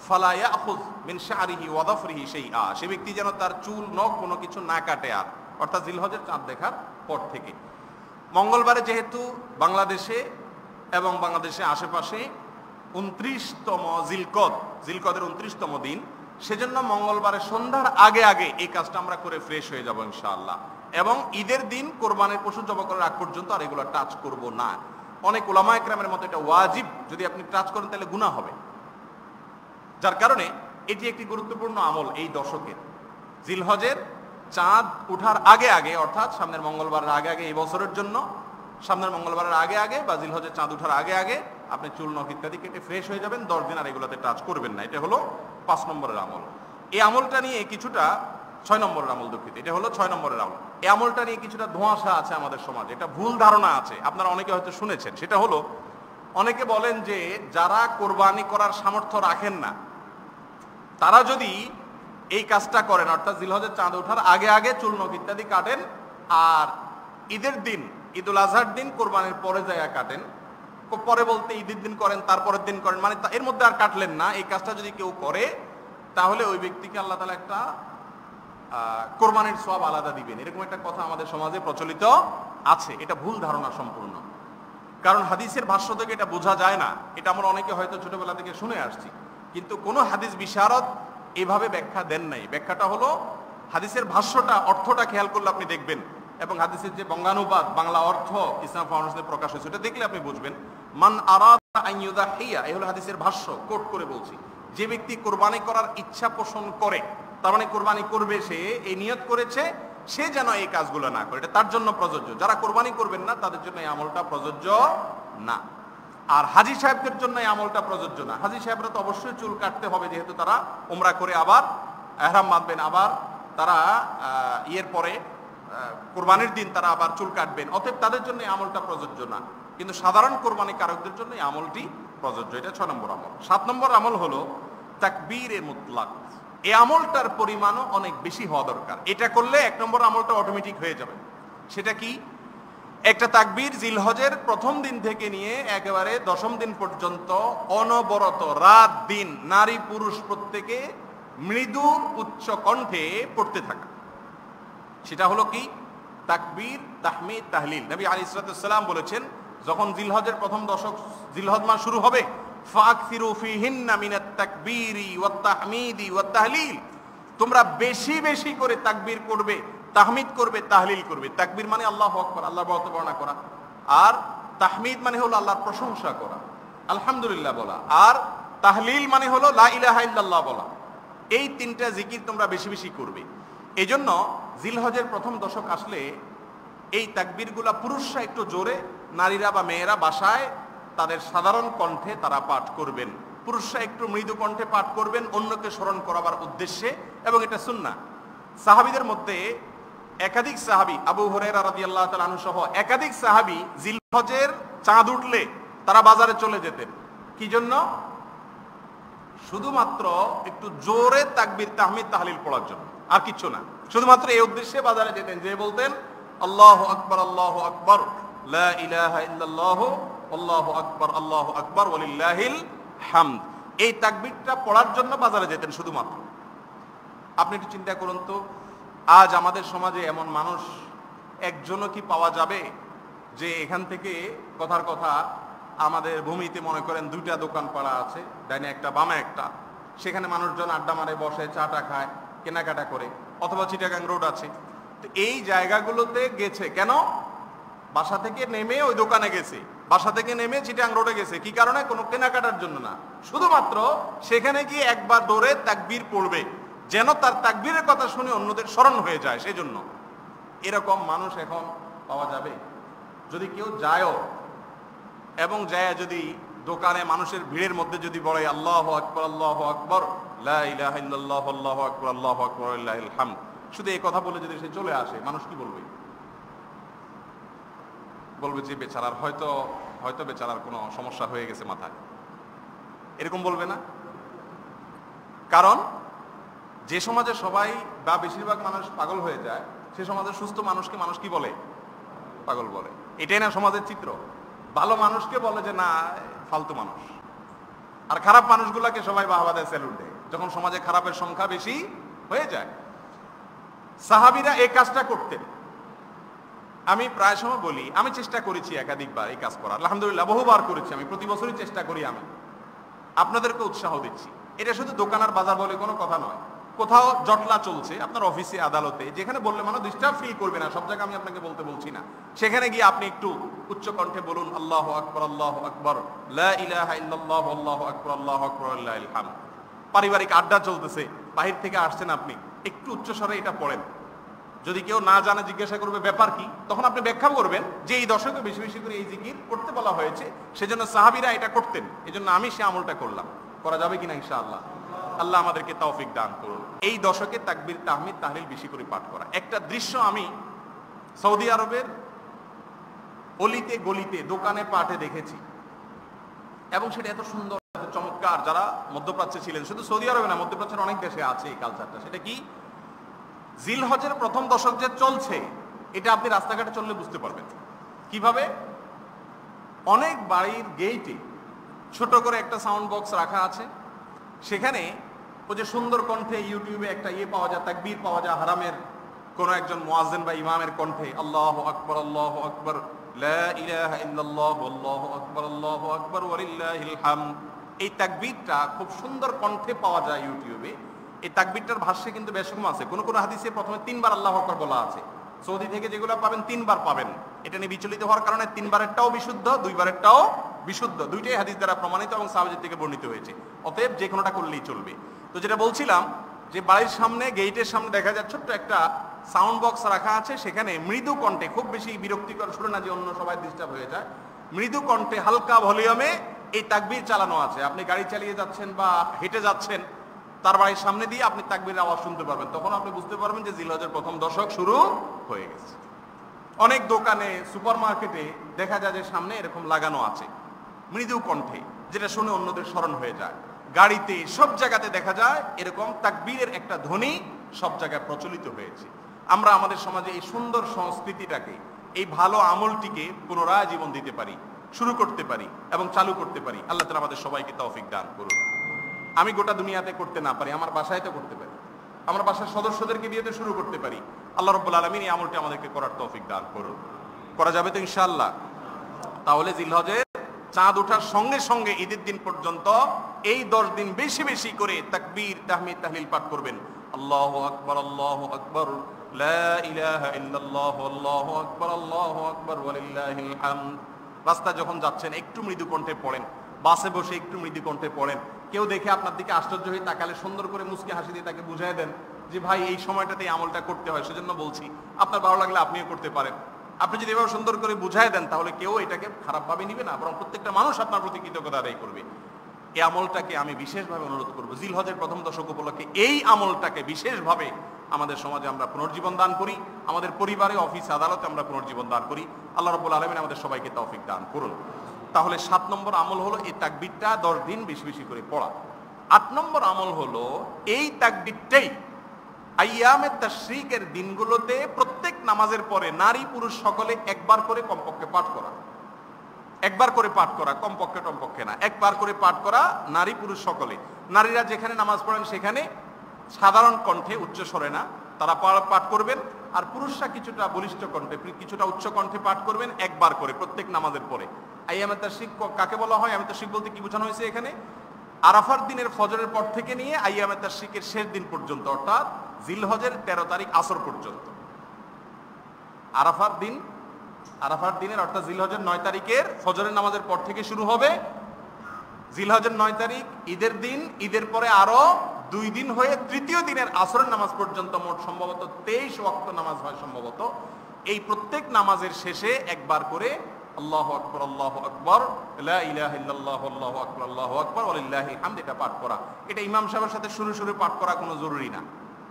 ফালা ইয়াখুয মিন শা'রিহি ওয়া যাফরিহি শাইআ, সে ব্যক্তি যেন তার চুল নখ কোনো কিছু না কাটে আর, অর্থাৎ জিলহজের চাঁদ দেখার পর থেকে। মঙ্গলবারে যেহেতু বাংলাদেশে এবং বাংলাদেশে আশেপাশে 29তম জিলকদের 29তম দিন, সেজন্য মঙ্গলবারে সন্ধ্যার আগে আগে এই কাজটা আমরা করে ফ্রেশ হয়ে যাব ইনশাআল্লাহ। এবং ঈদের দিন কোরবানির পশু জবাই করার আগ পর্যন্ত আর এগুলো টাচ করব না। অনেক উলামায়ে কেরামের মতে এটা ওয়াজিব, যদি আপনি টাচ করেন তাহলে গুনাহ হবে। যার কারণে এটি একটি গুরুত্বপূর্ণ আমল এই দশকের। জিলহজের চাঁদ ওঠার আগে আগে, অর্থাৎ সামনের মঙ্গলবারের আগে আগে, এই বছরের জন্য সামনের মঙ্গলবারের আগে আগে বা জিলহজের চাঁদ ওঠার আগে আগে আপনি চুল নখ ইত্যাদি কেটে ফ্রেশ হয়ে যাবেন। 10 দিন আর এগুলোতে টাচ করবেন না। এটা হলো 5 নম্বরের আমল। এই আমলটা নিয়ে কিছুটা 6 নম্বরের আমল, দুঃখিত, এটা হলো 6 নম্বরের আমল। এই আমলটা নিয়ে কিছুটা ধোঁয়াশা আছে আমাদের সমাজে, এটা ভুল ধারণা আছে, আপনারা অনেকে হয়তো শুনেছেন। সেটা হলো, অনেকে বলেন যে যারা কোরবানি করার সামর্থ্য রাখেন না তারা যদি এই কাজটা করেন, অর্থাৎ জিলহজের চাঁদ ওঠার আগে আগে চুল নখ ইত্যাদি কাটেন আর ঈদের দিন, ঈদুল আজহার দিন কোরবানির পরে যায় কাটেন, পরে বলতে ঈদের দিন করেন, তারপরের দিন করেন, মানে এর মধ্যে আর কাটলেন না, এই কাজটা যদি কেউ করে তাহলে ওই ব্যক্তিকে আল্লাহ তাআলা একটা কোরবানির সওয়াব আলাদা দিবেন, এরকম একটা কথা আমাদের সমাজে প্রচলিত আছে। এটা ভুল ধারণা সম্পূর্ণ। কারণ হাদিসের ভাষ্য থেকে এটা বোঝা যায় না। এটা আমরা অনেকে হয়তো ছোটবেলা থেকে শুনে আসছি, কিন্তু কোনো হাদিস বিশারদ এভাবে ব্যাখ্যা দেন নাই। ব্যাখ্যাটা হলো, হাদিসের ভাষ্যটা, অর্থটা খেয়াল করলে আপনি দেখবেন, এবং হাদিসের যে বঙ্গানুবাদ, বাংলা অর্থ ইসলাম ফাউন্ডেশনে প্রকাশ হয়েছে, এটা দেখলে আপনি বুঝবেন। মান আরাদা আন ইউযাহিয়া, এই হলো হাদিসের ভাষ্য, কোট করে বলছি। যে ব্যক্তি কোরবানি করার ইচ্ছা পোষণ করে, তার মানে কোরবানি করবে, সে এই নিয়ত করেছে, সে যেন এই কাজগুলো না করে, এটা তার জন্য প্রযোজ্য। যারা কোরবানি করবেন না তাদের জন্য এই আমলটা প্রযোজ্য না। আর হাজী সাহেবদের জন্য এই আমলটা প্রযোজ্য না। হাজী সাহেবরা তো অবশ্যই চুল কাটতে হবে, যেহেতু তারা উমরা করে আবার ইহরাম বাঁধবেন, আবার তারা ইয়ের পরে কোরবানির দিন তারা আবার চুল কাটবেন, অতএব তাদের জন্য এই আমলটা প্রযোজ্য না। কিন্তু সাধারণ কোরবানি কারকদের জন্য এই আমলটি প্রযোজ্য। এটা 6 নম্বর আমল। 7 নম্বর আমল হলো তাকবীরে মুতলাক। এই আমলটার পরিমাণও অনেক বেশি হওয়া দরকার। এটা করলে 1 নম্বর আমলটা অটোমেটিক হয়ে যাবে। সেটা কি? একটা তাকবীর জিলহজের প্রথম দিন থেকে নিয়ে একেবারে 10ম দিন পর্যন্ত অনবরত রাত দিন নারী পুরুষ প্রত্যেকে মৃদু উচ্চ কণ্ঠে পড়তে থাকা। সেটা হলো কি? তাকবীর, তাহমিদ, তাহলিল। নবী আলাইহিস সালাম বলেছেন, যখন জিলহজের প্রথম দশক, জিলহজ মাস শুরু হবে, ফাকসিরু ফিহিন্না মিনাত তাকবীরি ওয়াত তাহমিদি ওয়াত তাহলিল, তোমরা বেশি বেশি করে তাকবীর করবে, তাহমিদ করবে, তাহলিল করবে। তাকবীর মানে আল্লাহু আকবার, আল্লাহর বর্ণনা করা, আর তাহমিদ মানে হলো আল্লাহর প্রশংসা করা, আলহামদুলিল্লাহ বলা, আর তাহলিল মানে হলো লা ইলাহা ইল্লাল্লাহ বলা। এই 3টা জিকির তোমরা বেশি বেশি করবে। এই জন্য জিলহজের প্রথম দশক আসলে এই তাকবীরগুলা পুরুষরা একটু জোরে, নারীরা বা মেয়েরা বাসায় তাদের সাধারণ কণ্ঠে তারা পাঠ করবেন। পুরুষরা একটু মৃদু কণ্ঠে পাঠ করবেন অন্যকে স্মরণ করাবার উদ্দেশ্যে, এবং এটা সুন্নাহ। সাহাবীদের মধ্যে একাধিক সাহাবী, আবু হুরায়রা রাদিয়াল্লাহু তাআলা আনহু সহ একাধিক সাহাবী জিলহজের চাঁদ উঠলে তারা বাজারে চলে যেতেন। কি জন্য? শুধুমাত্র একটু জোরে তাকবীর, তাহমিদ, তাহলিল পড়ার জন্য, আর কিচ্ছু না। শুধুমাত্র এই উদ্দেশ্যে বাজারে যেতেন, যে বলতেন আল্লাহু আকবার, আল্লাহু আকবার, লা ইলাহা ইল্লাল্লাহু, আল্লাহু আকবার, আল্লাহু আকবার, ওয়ালিল্লাহিল হামদ। এই তাকবীরটা পড়ার জন্য বাজারে যেতেন শুধুমাত্র। আপনি একটু চিন্তা করুন তো, আজ আমাদের সমাজে এমন মানুষ একজনও কি পাওয়া যাবে যে এখান থেকে, কথার কথা, আমাদের ভূমিতে মনে করেন 2টা দোকান পাড়া আছে, ডাইনে একটা বামে একটা, সেখানে মানুষজন আড্ডা মারে, বসে, চাটা খায়, কেনাকাটা করে, অথবা চিটাগাং রোড আছে। তো এই জায়গাগুলোতে গেছে কেন? বাসা থেকে নেমে ওই দোকানে গেছে, বাসা থেকে নেমে চিটাগাং রোডে গেছে। কি কারণে? কোনো কেনাকাটার জন্য না, শুধুমাত্র সেখানে গিয়ে একবার দৌড়ে তাকবীর পড়বে, যেন তার তাকবীরের কথা শুনে অন্যদের স্মরণ হয়ে যায়, সেই জন্য। এরকম মানুষ এখন পাওয়া যাবে? যদি কেউ যায়ও, এবং যায় যদি দোকানে মানুষের ভিড়ের মধ্যে যদি বলে আল্লাহু আকবার, আল্লাহু আকবার, লা ইলাহা ইল্লাল্লাহ আল্লাহু আকবার আল্লাহু আকবার লিল্লাহিল হামদ, শুধু এই কথা বলে যদি সে চলে আসে, মানুষ কি বলবে? বলবে যে বেচারার হয়তো বেচারার কোনো সমস্যা হয়ে গেছে মাথায়, এরকম বলবে না? কারণ যে সমাজে সবাই বা বেশিরভাগ মানুষ পাগল হয়ে যায়, সে সমাজের সুস্থ মানুষকে মানুষ কি বলে? পাগল বলে। এটাই না সমাজের চিত্র? ভালো মানুষকে বলে যে না ফালতু মানুষ, আর খারাপ মানুষগুলাকে সবাই বাহবা দেয়, স্যালুট দেয় যখন সমাজে খারাপের সংখ্যা বেশি হয়ে যায়। সাহাবীরা এই কাজটা করতেন। আমি প্রায় সময় বলি, আমি চেষ্টা করেছি একাধিকবার এই কাজ করার, আলহামদুলিল্লাহ বহুবার করেছি, আমি প্রতি বছরই চেষ্টা করি। আমি আপনাদেরকে উৎসাহ দিচ্ছি। এটা শুধু দোকান আর বাজার বলে কোনো কথা নয়। কোথাও জটলা চলছে, আপনার অফিসে আদালতে, যেখানে বললে মানুষ ডিস্টার্ব ফিল করবে না, সব জায়গায় আমি আপনাকে বলছি না, সেখানে গিয়ে আপনি একটু উচ্চ কণ্ঠে বলুন আল্লাহু আকবার আল্লাহু আকবার লা ইলাহা ইল্লাল্লাহ আল্লাহু আকবার আল্লাহু আকবার লিল্লাহিল হামদ। পারিবারিক আড্ডা চলতেছে, বাহির থেকে আসছেন আপনি, একটু উচ্চ স্বরে এটা পড়েন। যদি কেউ না জানে জিজ্ঞাসা করবে ব্যাপার কি, তখন আপনি ব্যাখ্যা করবেন যে এই দশকে বেশি বেশি করে এই জিকির করতে বলা হয়েছে, সেজন্য সাহাবীরা এটা করতেন, এজন্য আমি সে আমলটা করলাম। করা যাবে কিনা ইনশাআল্লাহ? আল্লাহ আমাদেরকে তৌফিক দান করুন। এই দশকে তাকবীর তাহমিদ তাহলিল বেশি করে পাঠ করা। একটা দৃশ্য আমি সৌদি আরবের অলিতে গলিতে দোকানে পাটে দেখেছি, এবং সেটা এত সুন্দর এত চমৎকার। যারা মধ্যপ্রাচ্যে ছিলেন, শুধু সৌদি আরবে না, মধ্যপ্রাচ্যের অনেক দেশে আছে এই কালচারটা। সেটা কি? জিলহজের প্রথম দশক যে চলছে, এটা আপনি রাস্তাঘাটে চললে বুঝতে পারবেন। কিভাবে? অনেক বাড়ির গেইটে ছোট করে একটা সাউন্ড বক্স রাখা আছে, সেখানে ওই যে সুন্দর কণ্ঠে ইউটিউবে একটা পাওয়া যায়, তাকবীর পাওয়া যায় হারামের কোন একজন মুয়াজ্জিন বা ইমামের কণ্ঠে, আল্লাহু আকবার আল্লাহু আকবার লা ইলাহা ইল্লাল্লাহু আল্লাহু আকবার আল্লাহু আকবার ওয়া লিল্লাহিল হামদ। এই তাকবীরটা খুব সুন্দর কণ্ঠে পাওয়া যায় ইউটিউবে। এই তাকবীরটার ভাষ্যে কিন্তু বেশ রকম আছে। কোন কোন হাদিসে প্রথমে 3 বার আল্লাহু আকবার বলা আছে। সৌদি থেকে যেগুলো পাবেন 3 বার পাবেন। এটা নিয়ে বিচলিত হওয়ার কারণে 3 বারেরটাও বিশুদ্ধ, 2 বারেরটাও বিশুদ্ধ, দুইটাই হাদিস দ্বারা প্রমাণিত এবং সাহাবীদের থেকে বর্ণিত হয়েছে। অতএব যে কোনোটা করলেই চলবে। তো যেটা বলছিলাম, যে বাড়ির সামনে গেটের সামনে দেখা যায় ছোট্ট একটা সাউন্ড বক্স রাখা আছে, সেখানে মৃদু কণ্ঠে, খুব বেশি বিরক্তিকর শুনে না যে অন্য সবাই ডিস্টার্ব হয়ে যায়, মৃদু কণ্ঠে হালকা ভলিউমে এই তাকবীর চালানো আছে। আপনি গাড়ি চালিয়ে যাচ্ছেন বা হেঁটে যাচ্ছেন, তার বাড়ির সামনে দিয়ে আপনি তাকবীরের আওয়াজ শুনতে পারবেন। তখন আপনি বুঝতে পারবেন যে জিলহজের প্রথম দশক শুরু হয়ে গেছে। অনেক দোকানে, সুপারমার্কেটে দেখা যায় যে সামনে এরকম লাগানো আছে মৃদু কণ্ঠে, যেটা শুনে অন্যদের স্মরণ হয়ে যায়। গাড়িতে, সব জায়গাতে দেখা যায় এরকম তাকবীরের একটা ধ্বনি সব জায়গায় প্রচলিত হয়েছে। আমরা আমাদের সমাজে এই সুন্দর সংস্কৃতিটাকে, এই ভালো আমলটিকে পুনরায় জীবন দিতে পারি, শুরু করতে পারি এবং চালু করতে পারি। আল্লাহ তাআলা আমাদের সবাইকে তৌফিক দান করুন। আমি গোটা দুনিয়াতে করতে না পারি, আমার বাসায় তো করতে পারি, আমার বাসার সদস্যদেরকে দিয়ে তো শুরু করতে পারি। আল্লাহ রাব্বুল আলামিন এই আমলটি আমাদেরকে করার তৌফিক দান করুন। করা যাবে তো ইনশাআল্লাহ? তাহলে জিলহজের চাঁদ ওঠার সঙ্গে সঙ্গে ঈদের দিন পর্যন্ত এই 10 দিন বেশি বেশি করে তাকবীর তাহমিদ তাহলিল পাঠ করবেন। আল্লাহু আকবার আল্লাহু আকবার লা ইলাহা ইল্লাল্লাহু আল্লাহু আকবার ওয়া লিল্লাহিল হামদ। রাস্তা যখন যাচ্ছেন একটু মৃদু কণ্ঠে পড়েন, বাসে বসে একটু মৃদু কণ্ঠে পড়েন। কেউ দেখে আপনার দিকে আশ্চর্য হয়ে তাকালে সুন্দর করে মুচকি হাসি দিয়ে তাকে বুঝিয়ে দেন যে ভাই এই সময়টাতে এই আমলটা করতে হয়, সেজন্য বলছি। আপনার ভালো লাগলে আপনিও করতে পারেন। আপনি যদি এভাবে সুন্দর করে বুঝাই দেন, তাহলে কেউ এটাকে খারাপভাবে নিবে না, বরং প্রত্যেকটা মানুষ আপনার প্রতি কৃতজ্ঞতা আদায় করবে। এই আমলটাকে আমি বিশেষভাবে অনুরোধ করবো, জিলহজের প্রথম দশক উপলক্ষে এই আমলটাকে বিশেষভাবে আমাদের সমাজে আমরা পুনর্জীবন দান করি, আমাদের পরিবারে, অফিস আদালতে আমরা পুনর্জীবন দান করি। আল্লাহ রাব্বুল আলামিন আমাদের সবাইকে তৌফিক দান করুন। তাহলে 7 নম্বর আমল হলো এই তাকবীরটা 10 দিন বেশি বেশি করে পড়া। 8 নম্বর আমল হলো এই তাকবীরটাই আইয়ামে তাশরিকের দিনগুলোতে প্রত্যেক নামাজের পরে নারী পুরুষ সকলে একবার করে কমপক্ষে পাঠ করা। একবার করে পাঠ করা, কমপক্ষে টমপক্ষে না, একবার করে পাঠ করা নারী পুরুষ সকলে। নারীরা যেখানে নামাজ পড়েন সেখানে সাধারণ কণ্ঠে, উচ্চ স্বরে না, তারা পাঠ করবেন। আর পুরুষরা কিছুটা বলিষ্ঠ কণ্ঠে, কিছুটা উচ্চ কণ্ঠে পাঠ করবেন একবার করে প্রত্যেক নামাজের পরে। আইয়ামে তাশরিক কাকে বলা হয়? আইয়ামে তাশরিক বলতে কি বোঝানো হয়েছে এখানে? আরাফার দিনের ফজরের পর থেকে নিয়ে আইয়ামে তাশরিকের শেষ দিন পর্যন্ত, অর্থাৎ জিলহজের 13 তারিখ আসর পর্যন্ত। আরাফার দিনের অর্থাৎ জিলহজের 9 তারিখের ফজরের নামাজের পর থেকে শুরু হবে। জিলহজের 9 তারিখ ঈদের দিন, ঈদের পরে আরো 2 দিন হয়ে তৃতীয় দিনের আসরের নামাজ পর্যন্ত মোট সম্ভবত 23 ওয়াক্ত নামাজ হয় সম্ভবত। এই প্রত্যেক নামাজের শেষে একবার করে আল্লাহু আকবার আল্লাহু আকবার লা ইলাহা ইল্লাল্লাহু আল্লাহু আকবার আল্লাহু আকবার ওয়ালিল্লাহিল হামদ, এটা পাঠ করা। এটা ইমাম সাহেবের সাথে শুরু শুরু পাঠ করা কোনো জরুরি না,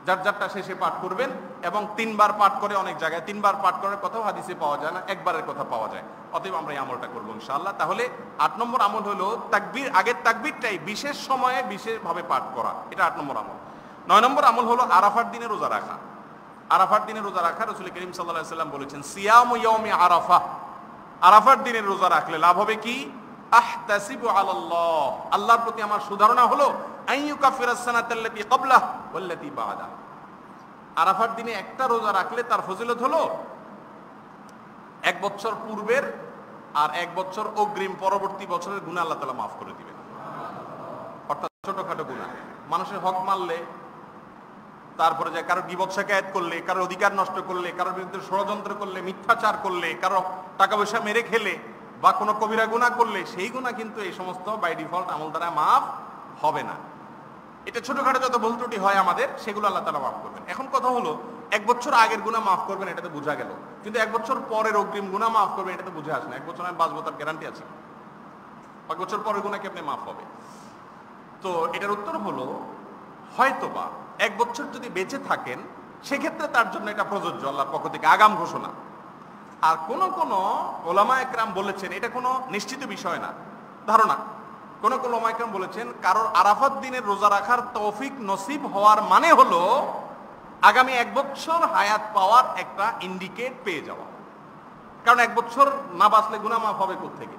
যার যারটা শেষে পাঠ করবেন। এবং 3 বার পাঠ করে, অনেক জায়গায় 3 বার পাঠ করার কথাও হাদিসে পাওয়া যায় না, একবারের কথা পাওয়া যায়। অতএব আমরা এই আমলটা করবো ইনশাআল্লাহ। তাহলে 8 নম্বর আমল হলো তাকবীর, আগের তাকবীরটাই বিশেষ সময়ে বিশেষভাবে পাঠ করা, এটা 8 নম্বর আমল। 9 নম্বর আমল হলো আরাফার দিনে রোজা রাখা। আরাফার দিনে রোজা রাখা, রাসূল করিম সাল্লাল্লাহু আলাইহি ওয়াসাল্লাম বলেছেন সিয়ামু ইয়াউমি আরাফা, আরাফার দিনে রোজা রাখলে লাভ হবে কি? আহতাসিবু আলাল্লাহ, আল্লাহর প্রতি আমার সুধারণা হলো আইয়ুকাফিরাস সানাতাল্লাতী ক্বাবলাহ ওয়াল্লাতী বা'দা। আরাফার দিনে একটা রোজা রাখলে তার ফজিলত হলো 1 বছর পূর্বের আর 1 বছর অগ্রিম পরবর্তী বছরের গুনাহ আল্লাহ তাআলা মাফ করে দিবেন। অর্থাৎ ছোটখাটো গুনাহ, মানুষের হক মারলে, তারপরে যে কারো গীবত শিকায়াত করলে, কারো অধিকার নষ্ট করলে, কারোর বিরুদ্ধে ষড়যন্ত্র করলে, মিথ্যাচার করলে, কারো টাকা পয়সা মেরে খেলে বা কোনো কবিরা গুনাহ করলে, সেই গুনাহ কিন্তু এই সমস্ত বাই ডিফল্ট আমল দ্বারা মাফ হবে না। এটা ছোটখাটো যত ভুল ত্রুটি হয় আমাদের, সেগুলো আল্লাহ তাআলা মাফ করবেন। এখন কথা হলো 1 বছর আগের গুনাহ মাফ করবেন, এটা তো বোঝা গেল, কিন্তু 1 বছর পরের অগ্রিম গুনাহ মাফ করবেন, এটা তো বুঝে আসে না। 1 বছর আমি বাঁচবো তার গ্যারান্টি আছে? 1 বছর পরের গুনাহ কেমনে মাফ হবে? তো এটার উত্তর হলো হয়তোবা 1 বছর যদি বেঁচে থাকেন, সেক্ষেত্রে তার জন্য এটা প্রযোজ্য, আল্লাহর পক্ষ থেকে আগাম ঘোষণা। আর কোন কোন ওলামা একরাম বলেছেন, এটা কোনো নিশ্চিত বিষয় না, ধারণা, কোন কোন ওলামা একরাম বলেছেন কারোর আরাফাত দিনের রোজা রাখার তৌফিক নসিব হওয়ার মানে হলো আগামী 1 বছর হায়াত পাওয়ার একটা ইন্ডিকেট পেয়ে যাওয়া। কারণ 1 বছর না বাঁচলে গুনাহ মাফ হবে কোত্থেকে?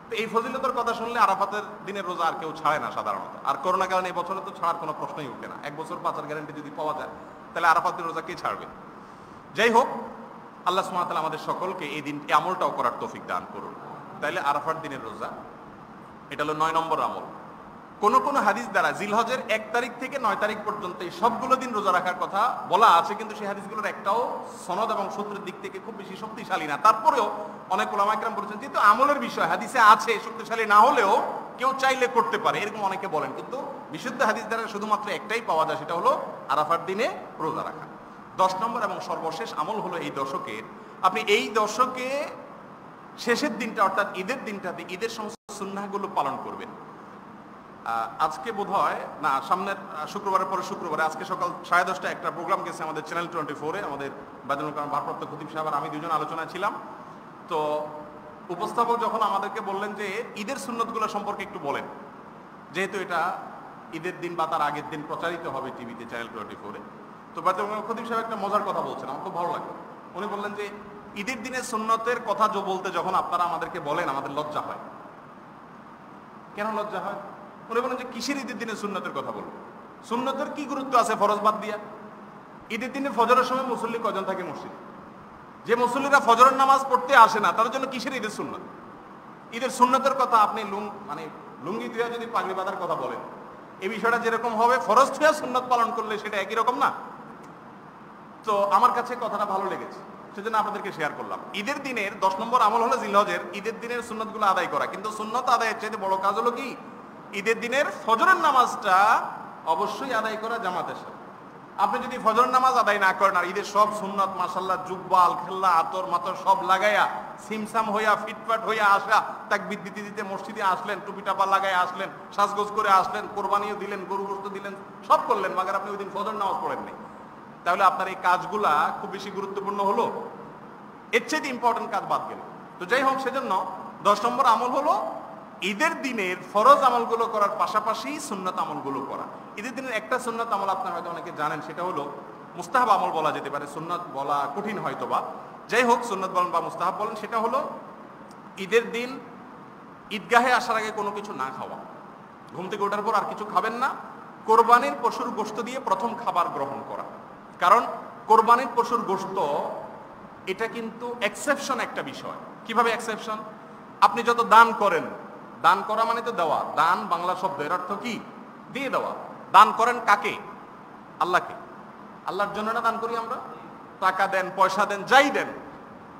তো এই ফজিলতের কথা শুনলে আরাফাতের দিনের রোজা আর কেউ ছাড়ে না সাধারণত। আর করোনা কারণে এই বছরে তো ছাড়ার কোনো প্রশ্নই উঠে না। 1 বছর বাঁচার গ্যারান্টি যদি পাওয়া যায়, তাহলে আরাফাত দিনের রোজা কে ছাড়বে? যাই হোক, আল্লাহ সুবহানাহু ওয়া তাআলা আমাদের সকলকে এই দিন আমলটাও করার তৌফিক দান করুন। তাইলে আরাফার দিনের রোজা, এটা হলো 9 নম্বর আমল। কোন কোন হাদিস দ্বারা জিলহজের 1 তারিখ থেকে 9 তারিখ পর্যন্ত এই সবগুলো দিন রোজা রাখার কথা বলা আছে, কিন্তু সেই হাদিসগুলোর একটাও সনদ এবং সূত্রের দিক থেকে খুব বেশি শক্তিশালী না। তারপরেও অনেক উলামা একরাম বলেছেন যেহেতু আমলের বিষয়, হাদিসে আছে, শক্তিশালী না হলেও কেউ চাইলে করতে পারে, এরকম অনেকে বলেন। কিন্তু বিশুদ্ধ হাদিস দ্বারা শুধুমাত্র একটাই পাওয়া যায়, সেটা হলো আরাফার দিনে রোজা রাখা। 10 নম্বর এবং সর্বশেষ আমল হলো এই দশকের, আপনি এই দশকে শেষের দিনটা অর্থাৎ ঈদের দিনটাতে ঈদের সমস্ত সুন্নাহগুলো পালন করবেন। আজকে বোধহয় না, সামনের শুক্রবারের পরে শুক্রবারে, আজকে সকাল 10:30 একটা প্রোগ্রাম গেছে আমাদের চ্যানেল 24-এ, আমাদের বাদুল কালাম ভারপ্রাপ্ত খতিব সাহেব আর আমি দুজন আলোচনায় ছিলাম। তো উপস্থাপক যখন আমাদেরকে বললেন যে ঈদের সুন্নতগুলো সম্পর্কে একটু বলেন, যেহেতু এটা ঈদের দিন বা তার আগের দিন প্রচারিত হবে টিভিতে চ্যানেল 24-এ, তো বাদুল কালাম খতিব সাহেব একটা মজার কথা বলছেন, আমার খুব ভালো লাগলো। উনি বললেন যে ঈদের দিনের সুন্নতের কথা বলতে যখন আপনারা আমাদেরকে বলেন, আমাদের লজ্জা হয়। কেন লজ্জা হয়? উনি বলেন যে কিসের ঈদের দিনে সুন্নতের কথা বলবো? সুন্নতের কি গুরুত্ব আছে ফরজ বাদ দিয়া? ঈদের দিনে ফজরের সময় মুসল্লি কজন থাকে মসজিদে? যে মুসল্লিরা ফজরের নামাজ পড়তে আসে না, তাদের জন্য কিসের ঈদের সুন্নত? ঈদের সুন্নতের কথা আপনি লুঙ্গি ধুয়া যদি পাগড়ি বাঁধার কথা বলেন, এই বিষয়টা যেরকম হবে ফরজ ধুয়া সুন্নত পালন করলে সেটা একই রকম না? তো আমার কাছে কথাটা ভালো লেগেছে, সেজন্য আপনাদেরকে শেয়ার করলাম। ঈদের দিনের 10 নম্বর আমল হলো জিলহজের ঈদের দিনের সুন্নতগুলো আদায় করা, কিন্তু সুন্নত আদায়ের চাইতে বড় কাজ হলো কি? ঈদের দিনের ফজরের নামাজটা অবশ্যই আদায় করা জামাতের সাথে। আপনি যদি ফজরের নামাজ আদায় না করেন আর ঈদের সব সুন্নত মাশাআল্লাহ জুব্বা আলখেল্লা আতর মাতর সব লাগাইয়া সিমসাম হইয়া ফিটফাট হইয়া আসা, তাকবীর দিতে দিতে মসজিদে আসলেন, টুপি টাপা লাগাই আসলেন, সাজগোজ করে আসলেন, কোরবানিও দিলেন, গরু গোশত দিলেন, সব করলেন, মাগার আপনি ওই দিন ফজর নামাজ পড়েননি, তাহলে আপনার এই কাজগুলা খুব বেশি গুরুত্বপূর্ণ হলো? এর চেয়ে ইম্পর্টেন্ট কাজ বাদ গেল। তো যাই হোক, সেজন্য 10 নম্বর আমল হলো ঈদের দিনের ফরজ আমলগুলো করার পাশাপাশি সুন্নত আমলগুলো করা। ঈদের দিনের একটা সুন্নত আমল আপনারা হয়তো অনেকে জানেন, সেটা হলো মুস্তাহাব আমল বলা যেতে পারে, সুন্নত বলা কঠিন হয়তো বা, যাই হোক সুন্নত বলেন বা মুস্তাহাব বলেন, সেটা হলো ঈদের দিন ঈদগাহে আসার আগে কোনো কিছু না খাওয়া। ঘুম থেকে ওঠার পর আর কিছু খাবেন না, কোরবানির পশুর গোশত দিয়ে প্রথম খাবার গ্রহণ করা। কারণ কোরবানির পশুর গোশত এটা কিন্তু এক্সেপশন একটা বিষয়। কিভাবে এক্সেপশন? আপনি যত দান করেন, দান করা মানে তো দেওয়া, দান বাংলা শব্দ, এর অর্থ কি? দিয়ে দেওয়া। দান করেন কাকে? আল্লাহকে। আল্লাহর জন্য না দান করি আমরা? টাকা দেন, পয়সা দেন, যাই দেন,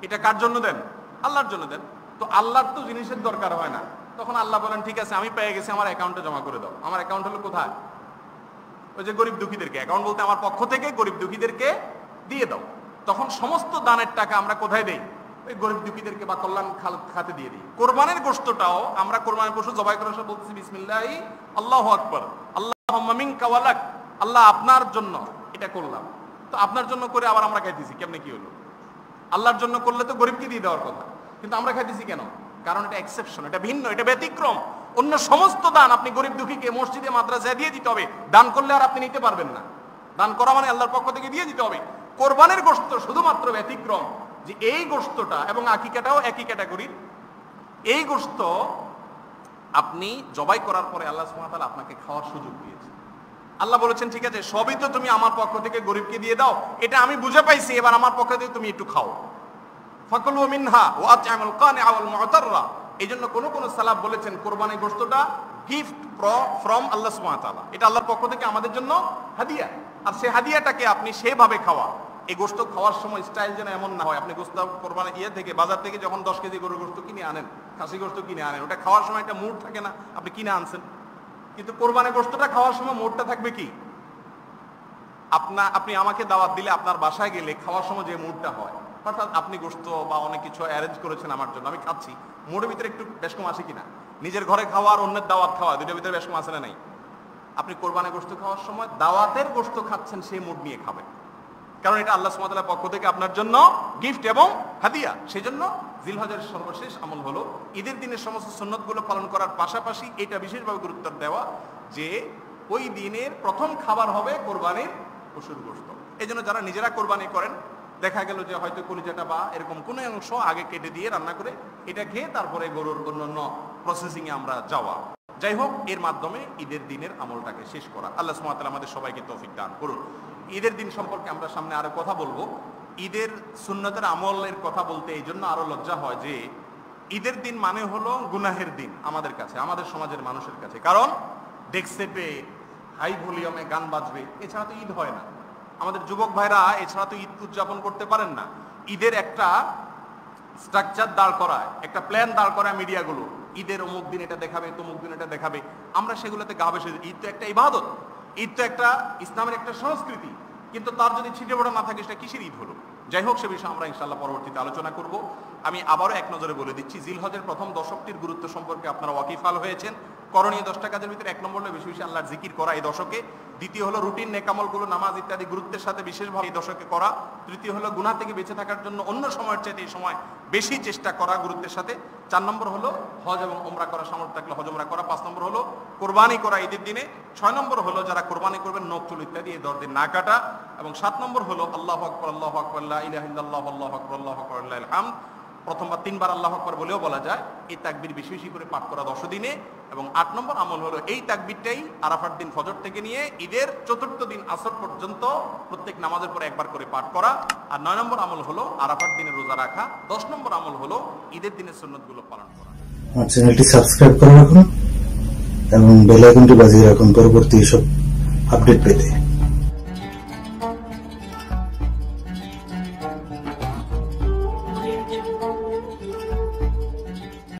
এটা কার জন্য দেন? আল্লাহর জন্য দেন। তো আল্লাহর তো জিনিসের দরকার হয় না, তখন আল্লাহ বলেন ঠিক আছে আমি পেয়ে গেছি, আমার অ্যাকাউন্টে জমা করে দাও। আমার অ্যাকাউন্ট হলো কোথায়? ওই যে গরিব দুঃখীদেরকে, অ্যাকাউন্ট বলতে আমার পক্ষ থেকে গরিব দুঃখীদেরকে দিয়ে দাও। তখন সমস্ত দানের টাকা আমরা কোথায় দেই? ওই গরিব দুঃখীদেরকে বা কল্যাণ খাতে দিয়ে দিই। কোরবানির গোশতটাও আমরা কোরবানির পশু জবাই করার সময় বলতেছি বিসমিল্লাহি আল্লাহু আকবার, আল্লাহুম্মা মিনকা ওয়া লাক, আল্লাহ আপনার জন্য এটা করলাম। তো আপনার জন্য করে আবার আমরা খাইতেছি, কেমনে কি হলো? আল্লাহর জন্য করলে তো গরিবকে দিয়ে দেওয়ার কথা, কিন্তু আমরা খাইতেছি কেন? কারণ এটা এক্সেপশন, এটা ভিন্ন, এটা ব্যতিক্রম। অন্য সমস্ত দান আপনি গরিব দুঃখীকে মসজিদে মাদ্রাসায় দিয়ে দিতে হবে, দান করলে আর আপনি নিতে পারবেন না। দান করা মানে আল্লাহর পক্ষ থেকে দিয়ে দিতে হবে। কোরবানির গোশত শুধুমাত্র ব্যতিক্রম, যে এই গোশতটা এবং আকিকাটাও একই ক্যাটাগরির। এই গোশত আপনি জবাই করার পরে আল্লাহ সুবহানাহু ওয়া তাআলা আপনাকে খাওয়ার সুযোগ দিয়েছে। আল্লাহ বলেছেন ঠিক আছে, সবই তো তুমি আমার পক্ষ থেকে গরিবকে দিয়ে দাও, এটা আমি বুঝে পাইছি, এবার আমার পক্ষ থেকে তুমি একটু খাও। ফাকুলু মিনহা ওয়া আত'আমুল কানিআ ওয়াল মু'তাররা। এইজন্য কোন কোন সালাফ বলেছেন কোরবানির গোশতটা গিফট ফ্রম আল্লাহ সুবহানাহু ওয়া তাআলা, এটা আল্লাহর পক্ষ থেকে আমাদের জন্য হাদিয়া। আর সেই হাদিয়াটাকে আপনি সেভাবে খাওয়া। এই গোশত খাওয়ার সময় স্টাইল যেন এমন না হয় আপনি গোশত কোরবানি থেকে বাজার থেকে যখন 10 কেজি গরুর গোশত কিনে আনেন, খাসি গোশত কিনে আনেন, ওটা খাওয়ার সময় একটা মুড থাকে না, আপনি কিনে আনছেন। কিন্তু কোরবানির গোশতটা খাওয়ার সময় মুডটা থাকবে কি? আপনি আমাকে দাওয়াত দিলে আপনার বাসায় গেলে খাওয়ার সময় যে মুডটা হয়, অর্থাৎ আপনি গোশত বা অনেক কিছু অ্যারেঞ্জ করেছেন আমার জন্য, আমি খাচ্ছি, মুডের ভিতরে একটু বেশ কম আসে কিনা? নিজের ঘরে খাওয়া আর অন্যের দাওয়াত খাওয়া, দুটোর ভিতরে বেশ কম আসে না? নাই। আপনি কোরবানির গোশত খাওয়ার সময় দাওয়াতের গোশত খাচ্ছেন সেই মুড নিয়ে খাবেন, কারণ এটা আল্লাহ সুবহানাহু ওয়া তাআলার পক্ষ থেকে আপনার জন্য গিফট এবং হাদিয়া। সেজন্য জিলহজের সর্বশেষ আমল হলো ঈদের দিনের সমস্ত সুন্নতগুলো পালন করার পাশাপাশি এটা বিশেষভাবে গুরুত্ব দেওয়া যে ওই দিনের প্রথম খাবার হবে কোরবানির পশুর গোশত। এই জন্য যারা নিজেরা কোরবানি করেন, দেখা গেল যে হয়তো কলিজাটা বা এরকম কোনো অংশ আগে কেটে দিয়ে রান্না করে এটা খেয়ে তারপরে গরুর অন্যান্য প্রসেসিং এ আমরা যাওয়া। যাই হোক, এর মাধ্যমে ঈদের দিনের আমলটাকে শেষ করা। আল্লাহ সুবহানাহু ওয়া তাআলা আমাদের সবাইকে তৌফিক দান করুন। ঈদের দিন সম্পর্কে আমরা সামনে আরো কথা বলবো। ঈদের সুন্নতের আমলের কথা বলতে এই জন্য আরো লজ্জা হয় যে ঈদের দিন মানে হলো গুনাহের দিন আমাদের কাছে, আমাদের সমাজের মানুষের কাছে। কারণ ডেকসেপে হাই ভলিউমে গান বাজবে, এছাড়া তো ঈদ হয় না। আমাদের যুবক ভাইরা এছাড়া তো ঈদ উদযাপন করতে পারেন না। ঈদের একটা স্ট্রাকচার দাঁড় করায়, একটা প্ল্যান দাঁড় করায় মিডিয়াগুলো, ঈদের অমুক দিন এটা দেখাবে, তমুক দিন এটা দেখাবে, আমরা সেগুলোতে গা ভেসে। ঈদ তো একটা ইবাদত, ঈদ তো একটা ইসলামের একটা সংস্কৃতি, কিন্তু তার যদি ছিটে ফোটা না থাকে সেটা কিসের ঈদ হলো? যাই হোক, সে বিষয়ে আমরা ইনশাআল্লাহ পরবর্তীতে আলোচনা করব। আমি আবারও এক নজরে বলে দিচ্ছি, জিলহজের প্রথম দশকটির গুরুত্ব সম্পর্কে আপনারা ওয়াকিফাল হয়েছেন। করণীয় 10টা কাজের ভিতরে 1 নম্বর হলো বেশি বেশি আল্লাহর জিকির করা এই দশকে। দ্বিতীয় হলো রুটিন নেকামলগুলো, নামাজ ইত্যাদি গুরুত্বের সাথে বিশেষভাবে এই দশকে করা। তৃতীয় হলো গুনাহ থেকে বেঁচে থাকার জন্য অন্য সময়ের চাইতে এই সময় বেশি চেষ্টা করা গুরুত্বের সাথে। 4 নম্বর হলো হজ এবং ওমরা করা, সামর্থ্য থাকলে হজ ওমরা করা। 5 নম্বর হলো কোরবানি করা ঈদের দিনে। 6 নম্বর হলো যারা কোরবানি করবেন নখ চুল ইত্যাদি এই 10 দিন না কাটা। এবং 7 নম্বর হলো আল্লাহু আকবার, আল্লাহু আকবার, লা ইলাহা ইল্লাল্লাহ, আল্লাহু আকবার, আল্লাহু আকবার, লিল্লাহিল হামদ। প্রথমবার 3 বার আল্লাহু আকবার বলেও বলা যায়। এই তাকবীর বেশি বেশি করে পাঠ করা 10 দিনে। এবং 8 নম্বর আমল হলো এই তাকবীরটাই আরাফার দিন ফজর থেকে নিয়ে ঈদের 4র্থ দিন আসর পর্যন্ত প্রত্যেক নামাজের পরে একবার করে পাঠ করা। আর 9 নম্বর আমল হলো আরাফার দিনে রোজা রাখা। 10 নম্বর আমল হলো ঈদের দিনের সুন্নতগুলো পালন করা। আমার চ্যানেলটি সাবস্ক্রাইব করে রাখুন এবং বেল আইকনটি বাজিয়ে রাখুন পরবর্তী এসব আপডেট পেতে।